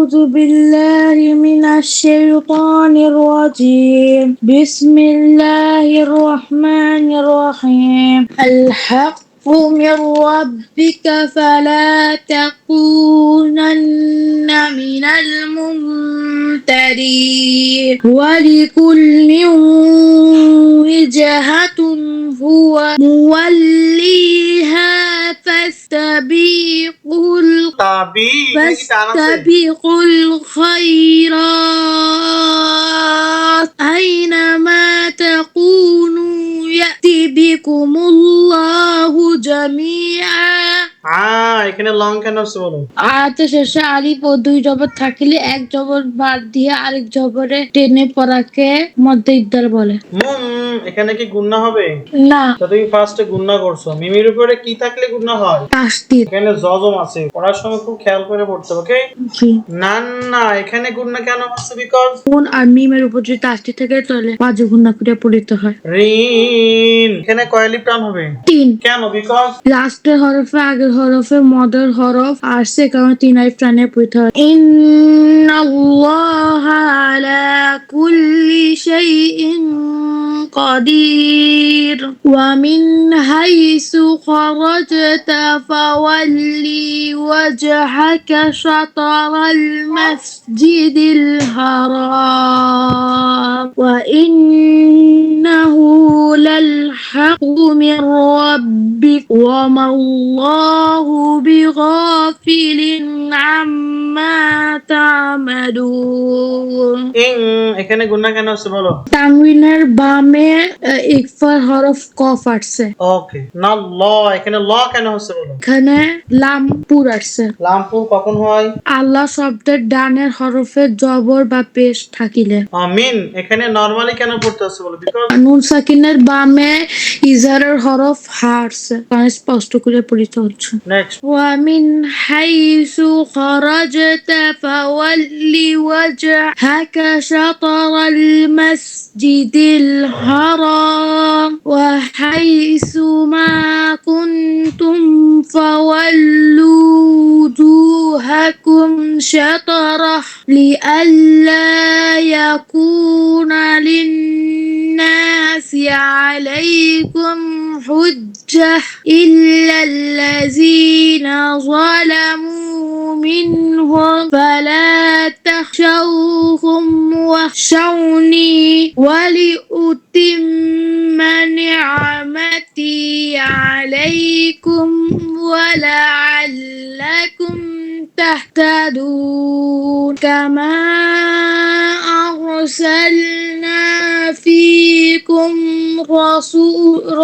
أعوذ بالله من الشيطان الرجيم بسم الله الرحمن الرحيم الحق من ربك فلا تكونن من الممترين ولكل وجهة هو موليها فاستبقوا الخيرات أينما تكونوا يأتي بكم الله جميعا এখানে লং কেন আছে বলো? আয়াতের শেষে আলিফ ও দুই জবর থাকলে এক জবর বাদ দিয়ে আরেক জবরে টেনে পড়াকে মধ্যে ইদ্দার বলে। এখানে কি গুণনা হবে? না, তো তুমি ফার্স্টে গুণনা করছো, মিমির উপরে কি থাকলে গুণনা হয়? তাসদীদ। এখানে জজম আছে, পড়ার সময় খুব খেয়াল করে পড়তে হবে, ওকে? জি। না এখানে গুণনা কেন হচ্ছে? বিকজ নুন আর মিমের উপর যদি তাসদীদ থাকে তাহলে পাঁচে গুণনা করে পড়িতে হয়। রিন এখানে কয় আলিফ টান হবে? 3। কেন? বিকজ লাস্টের হরফে আগের হরফে মদের হরফ আসছে, কারণে 3 আলিফ টানে পড়িতে হয়। ইন্নাল্লাহা আলা কুল্লি শাইইন قدير ومن حيث خرجت فول وجهك شطر المسجد الحرام وإنه للحق من ربك وما الله بغافل عما تعملون এখানে গুণনা কেন হচ্ছে বলো? তানবিনের বামে ইকফার হরফ কফ আসছে। ওকে। না এখানে ল কেন হচ্ছে বলো? এখানে লাম পুর আসছে। লামপুর কখন হয়? আল্লাহ শব্দের ডানের হরফে জবর বা পেশ থাকিলে। মিন এখানে নরমালি কেন পড়তে হচ্ছে বলো? বিকজ নুন সাকিনের বামে ইজারের হরফ হা আসছে, কারণ স্পষ্ট করে পড়িতে হচ্ছে। নেক্সট ومن حيث خرجت فول وجهك شطر المسجد الحرام وحيث ما كنتم فولوا وجوهكم شطره لئلا يكون للناس عليكم حجة إلا الذين ظلموا منهم فلا تخشوهم واخشوني ولأتم نعمتي عليكم ولعلكم تهتدون كما أرسلنا فيكم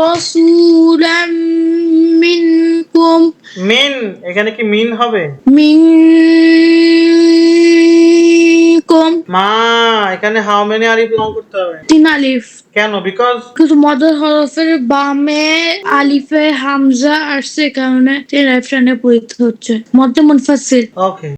رسولا منكم মিন এখানে কি মিন হবে? منكم মা এখানে হাউ মেনি আলিফ লং করতে হবে? 3 আলিফ। কেন? বিকজ কিন্তু মদের হরফের বামে আলিফে হামজা আসছে, কারণে 3 আলিফ টানে পড়িতে হচ্ছে। মধ্যে মুনফাসিল। ওকে।